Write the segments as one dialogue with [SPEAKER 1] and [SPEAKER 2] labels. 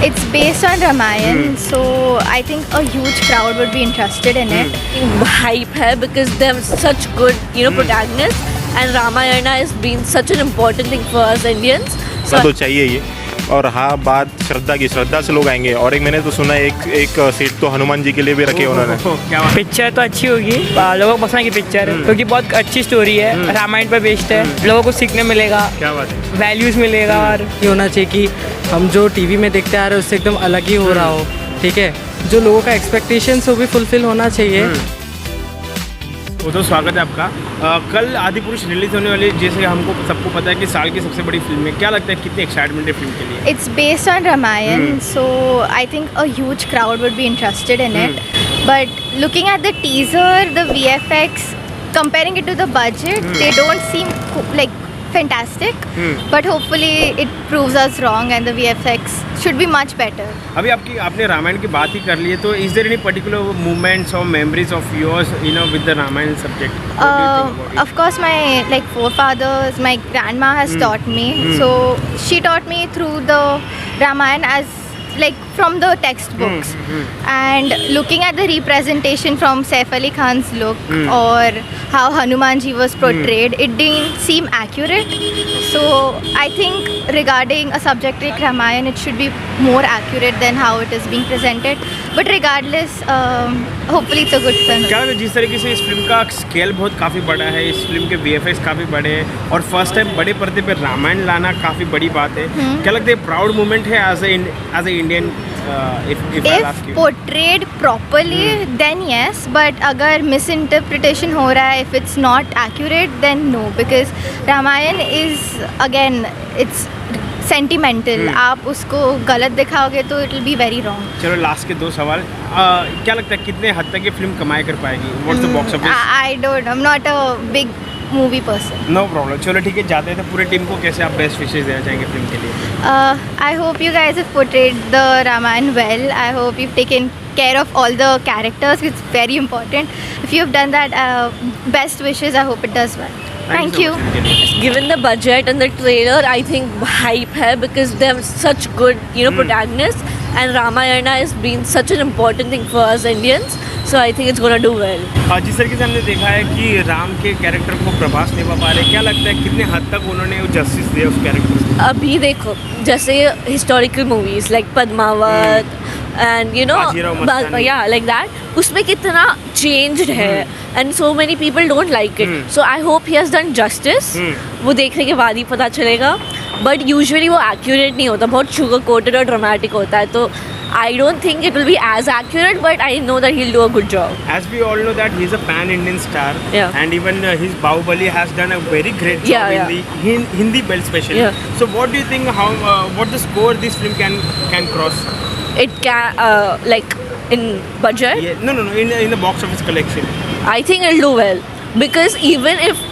[SPEAKER 1] It's based on Ramayan, so I think a huge crowd would be interested in it.
[SPEAKER 2] Hype है because they're such good, protagonists, and Ramayana has been such an important thing for us Indians.
[SPEAKER 3] ना तो चाहिए ये। और हाँ, बात श्रद्धा की, श्रद्धा से लोग आएंगे। और एक मैंने तो सुना एक सीट तो हनुमान जी के लिए भी रखे उन्होंने।
[SPEAKER 4] क्या पिक्चर तो अच्छी होगी, लोगों को पसंद की पिक्चर है क्योंकि बहुत अच्छी स्टोरी है, रामायण पर बेस्ड है, लोगों को सीखने मिलेगा,
[SPEAKER 3] क्या बात है,
[SPEAKER 4] वैल्यूज मिलेगा। और
[SPEAKER 5] ये होना चाहिए कि हम जो टीवी में देखते आ रहे हैं उससे एकदम अलग ही हो रहा हो, ठीक है। जो लोगों का एक्सपेक्टेशंस वो भी फुलफिल होना चाहिए।
[SPEAKER 6] वो तो स्वागत है आपका। कल आदिपुरुष रिलीज होने वाली, जैसे हमको सबको पता है कि साल की सबसे बड़ी फिल्म है। क्या लगता है कितनी एक्साइटमेंट है फिल्म के लिए?
[SPEAKER 1] It's based on Ramayan, so I think a huge crowd would be interested in it. But looking at the teaser, the VFX, comparing it to the budget, they don't seem like fantastic. But hopefully it proves us wrong and the VFX should be much better.
[SPEAKER 6] अभी आपने रामायण की बात ही कर ली है, तो is there any particular movements और memories of yours with the Ramayana subject?
[SPEAKER 1] Of course, my forefathers, my grandma has taught me. So she taught me through the Ramayana as from the textbooks, and looking at the representation from Saif Ali Khan's look or how Hanuman ji was portrayed, it didn't seem accurate. So I think regarding a subject like Ramayana, it should be more accurate than how it is being presented. But regardless, hopefully it's a good film.
[SPEAKER 6] क्या लगता है जिस तरीके से इस film का scale काफ़ी बड़ा है, इस फिल्म के VFX काफ़ी बड़े हैं और फर्स्ट टाइम बड़े पर्दे पे रामायण लाना काफ़ी बड़ी बात है। क्या लगता है प्राउड मोमेंट है as a Indian?
[SPEAKER 1] If portrayed properly, then yes. But अगर misinterpretation हो रहा है, if it's not accurate, then no. Because Ramayan is again, it's sentimental. आप उसको गलत दिखाओगे तो it will be very wrong.
[SPEAKER 6] चलो लास्ट के 2 सवाल। क्या लगता है कितने हद तक ये फिल्म कमाई कर पाएगी? What's the box office?
[SPEAKER 1] I don't know. I'm not a big movie person.
[SPEAKER 6] No problem. चलो ठीक है, जाते हैं तो पूरे टीम को कैसे आप बेस्ट विशेष देना चाहेंगे फिल्म के लिए?
[SPEAKER 1] I hope you guys have portrayed the Ramayana well. I hope you've taken care of all the characters. It's very important. If you've done that, best wishes. I hope it does well. Thank you.
[SPEAKER 2] Given the budget and the trailer, I think hype है because they're such good, protagonists, and Ramayana has been such an important thing for us Indians. So I think it's gonna do well.
[SPEAKER 6] जिस तरीके से हमने देखा है कि राम के character को प्रभास निभा पा रहे, क्या लगता है कितने हद तक उन्होंने जस्टिस दिया उस कैरेक्टर को?
[SPEAKER 2] अभी देखो, जैसे historical movies like Padmaavat and like that, उसमें कितना changed है and so many people don't like it. So I hope he has done justice. वो देखने के बाद ही पता चलेगा. But usually वो accurate नहीं होता, बहुत sugar coated और dramatic होता है, तो I don't think it will be as accurate, but I know that he'll do a good job.
[SPEAKER 6] As we all know that he's a pan-Indian star, and even his Bahubali has done a very great job in the Hindi belt especially. So what do you think? What the score this film can cross?
[SPEAKER 2] It can in budget?
[SPEAKER 6] Yeah, no. In the box office collection,
[SPEAKER 2] I think it'll do well because even if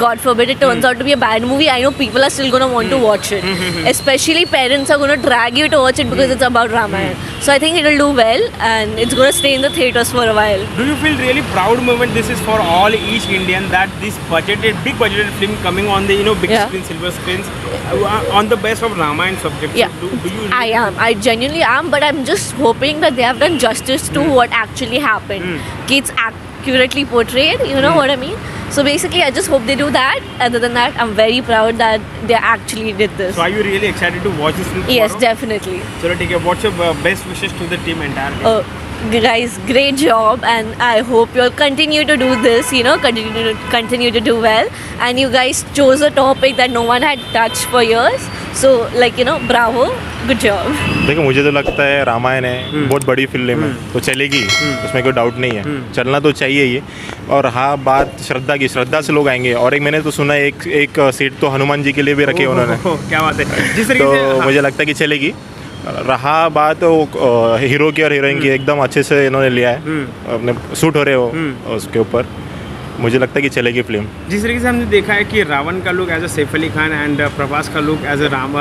[SPEAKER 2] God forbid it turns out to be a bad movie, I know people are still going to want to watch it. Especially parents are going to drag you to watch it because it's about Ramayana. So I think it'll do well and it's going to stay in the theaters for a while.
[SPEAKER 6] Do you feel really proud moment this is for all each Indian that this big budgeted film coming on the big screen, silver screens on the best of Ramayana subject?
[SPEAKER 2] Yeah,
[SPEAKER 6] so do you
[SPEAKER 2] I am. I genuinely am, but I'm just hoping that they have done justice to what actually happened. It's accurately portrayed, you know what I mean? So basically I just hope they do that. Other than that, I'm very proud that they actually did this.
[SPEAKER 6] So are you really excited to watch this film tomorrow?
[SPEAKER 2] Yes, definitely.
[SPEAKER 6] So take care. What's your best wishes to the team entirely?
[SPEAKER 2] Guys, great job, and I hope you'll continue to do this, continue to do well. And you guys chose a topic that no one had touched for years. So bravo, good job.
[SPEAKER 3] देखो, मुझे तो लगता है रामायण है, बहुत बड़ी film है, तो चलेगी, उसमें कोई डाउट नहीं है, चलना तो चाहिए ये। और हाँ, बात श्रद्धा की, श्रद्धा से लोग आएंगे। और एक मैंने तो सुना एक सीट तो हनुमान जी के लिए भी रखे उन्होंने।
[SPEAKER 6] क्या बात है। जिस तरीके से
[SPEAKER 3] मुझे लगता है कि चलेगी। रहा बात वो हीरो की और हीरोइन की, एकदम अच्छे से इन्होंने लिया है, अपने सूट हो रहे हो उसके ऊपर। मुझे लगता है कि चलेगी फिल्म।
[SPEAKER 6] जिस तरीके से हमने देखा है कि रावण का look as a Saif Ali Khan and Prabhas का look as a Ram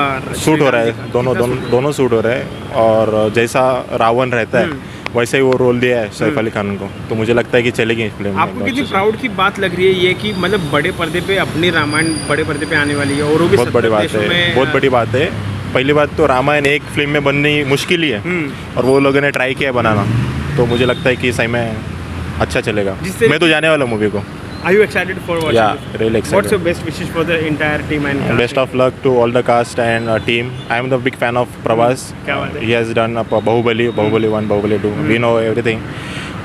[SPEAKER 3] suit हो रहा है, दोनों सूट हो रहे हैं। और जैसा रावण रहता है वैसे ही वो रोल दिया है सैफ अली खान को, तो मुझे लगता है कि चलेगी फिल्म।
[SPEAKER 6] आपको कितनी प्राउड की बात लग रही है ये कि मतलब बड़े पर्दे पे अपनी रामायण बड़े पर्दे पे आने वाली है? और वो भी
[SPEAKER 3] बहुत बड़ी बात है, बहुत बड़ी बात है। पहली बात तो रामायण एक फिल्म में बननी मुश्किल ही है और वो लोगों ने ट्राई किया है बनाना, तो मुझे लगता है कि सही में अच्छा चलेगा। मैं तो जाने वाला मूवी को।
[SPEAKER 6] Are you excited for watching
[SPEAKER 3] Yeah,
[SPEAKER 6] this?
[SPEAKER 3] really excited.
[SPEAKER 6] What's your best wishes for the entire team and cast?
[SPEAKER 3] Best of luck to all the cast and team. I am the big fan of Prabhas.
[SPEAKER 6] क्या बात है?
[SPEAKER 3] He has done Bahubali 1, Bahubali 2. We know everything.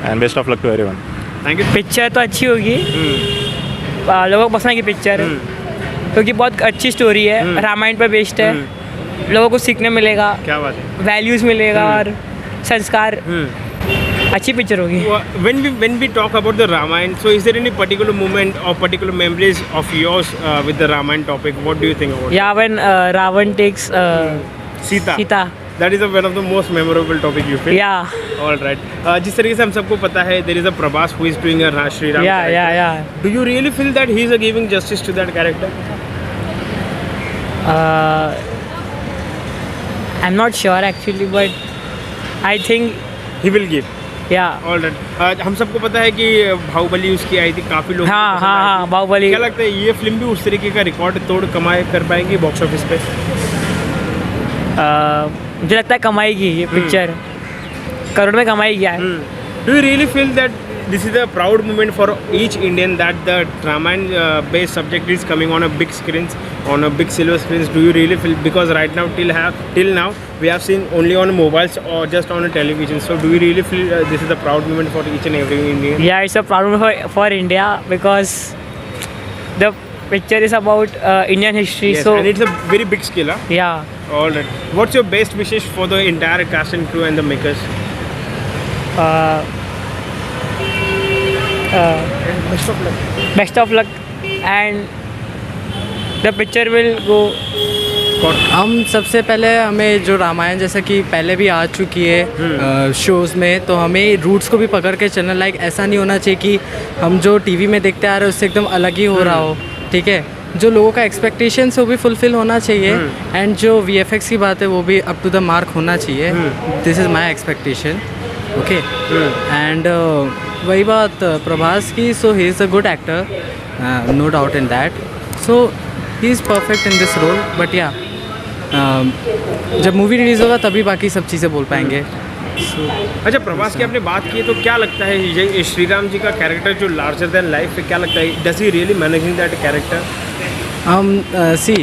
[SPEAKER 3] And best of luck to everyone.
[SPEAKER 6] Thank you.
[SPEAKER 4] Picture तो अच्छी होगी, लोगों को पसंद की पिक्चर है क्योंकि बहुत अच्छी स्टोरी है, रामायण पर बेस्ड है, लोगों को सीखने मिलेगा,
[SPEAKER 6] क्या बात है?
[SPEAKER 4] वैल्यूज़ मिलेगा और संस्कार, अच्छी पिक्चर होगी।
[SPEAKER 6] When we talk about the Ramayana, so is there any particular moment or particular memories of yours with the Ramayana topic? What do you think about
[SPEAKER 4] या when Ravan takes
[SPEAKER 6] Sita?
[SPEAKER 4] Sita,
[SPEAKER 6] That is one of the most memorable topic you feel.
[SPEAKER 4] yeah,
[SPEAKER 6] All right. जिस तरीके से हम सबको पता है, there is a Prabhas who is doing a Shri Ram character.
[SPEAKER 4] yeah.
[SPEAKER 6] Do you really feel that he is giving justice to that character?
[SPEAKER 4] I'm not sure actually, but I think
[SPEAKER 6] He will give.
[SPEAKER 4] yeah.
[SPEAKER 6] All right. हम सबको पता है कि बाहुबली उसकी आई थी, काफी लोग
[SPEAKER 4] हाँ, बाहुबली।
[SPEAKER 6] क्या लगता है ये फिल्म भी उस तरीके का रिकॉर्ड तोड़ कमाई कर पाएंगी बॉक्स ऑफिस पे?
[SPEAKER 4] मुझे लगता है कमाएगी ये पिक्चर, करोड़ में कमाई गया है।
[SPEAKER 6] Do you really feel that this is a proud moment for each Indian that the Ramayana based subject is coming on a big screens, on a big silver screens? Do you really feel, because right now till now we have seen only on mobiles or just on a television, so do you really feel this is a proud moment for each and every Indian?
[SPEAKER 4] Yeah, it's a problem for India because the picture is about Indian history.
[SPEAKER 6] Yes,
[SPEAKER 4] So
[SPEAKER 6] and it's a very big scale. Huh?
[SPEAKER 4] yeah,
[SPEAKER 6] All right. What's your best wishes for the entire cast and crew and the makers?
[SPEAKER 4] best of luck and the picture will go.
[SPEAKER 5] हम सबसे पहले हमें जो रामायण जैसा कि पहले भी आ चुकी है शोज़ में, तो हमें रूट्स को भी पकड़ के चलना, लाइक ऐसा नहीं होना चाहिए कि हम जो टीवी में देखते आ रहे हैं उससे एकदम अलग ही हो रहा हो, ठीक है। जो लोगों का एक्सपेक्टेशंस वो भी फुलफ़िल होना चाहिए एंड जो VFX की बात है वो भी अप टू द मार्क होना चाहिए। This is my expectation, okay. And वही बात प्रभास की, so he is a good actor, no doubt in that, so he is perfect in this role. But yeah जब मूवी रिलीज़ होगा तभी बाकी सब चीज़ें बोल पाएंगे।
[SPEAKER 6] अच्छा, प्रभास की आपने बात की है तो क्या लगता है ये श्री राम जी का कैरेक्टर जो लार्जर देन लाइफ है, क्या लगता है does he really managing that character?
[SPEAKER 5] See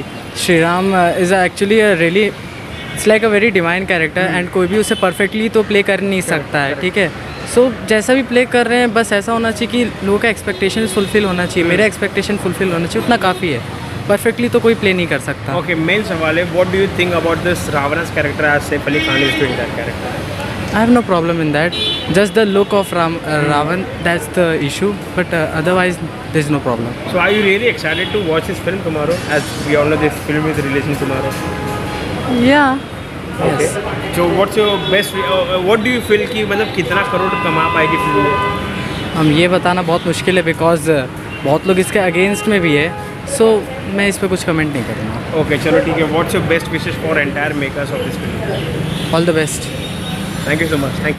[SPEAKER 5] Shri Ram is actually really, it's like a very divine character and कोई भी उसे परफेक्टली तो प्ले कर नहीं सकता है, ठीक है। सो जैसा भी प्ले कर रहे हैं बस ऐसा होना चाहिए कि लोगों का एक्सपेक्टेशन फुलफ़िल होना चाहिए, मेरा एक्सपेक्टेशन फुलफ़िल होना चाहिए, उतना काफ़ी है। परफेक्टली तो कोई प्ले नहीं कर सकता।
[SPEAKER 6] ओके, मेन सवाल है, what do you think about this Ravan's character as Saif Ali Khan is doing that character?
[SPEAKER 5] I have no problem in that. Just the look of Ravan, that's the issue. But otherwise, there's no problem.
[SPEAKER 6] So are you really excited to watch this film tomorrow? As we all know, this film is releasing tomorrow.
[SPEAKER 5] Yeah.
[SPEAKER 6] Okay.
[SPEAKER 5] Yes.
[SPEAKER 6] So what's your best? What do you feel कि मतलब कितना करोड़ कमा पाएगी film में?
[SPEAKER 5] हम ये बताना बहुत मुश्किल है बिकॉज बहुत लोग इसके अगेंस्ट में भी है, सो मैं इस पर कुछ कमेंट नहीं करूँगा।
[SPEAKER 6] Okay, चलो ठीक है. What's your best wishes for entire makers of this film?
[SPEAKER 5] All the best.
[SPEAKER 6] Thank you so much. Thank you.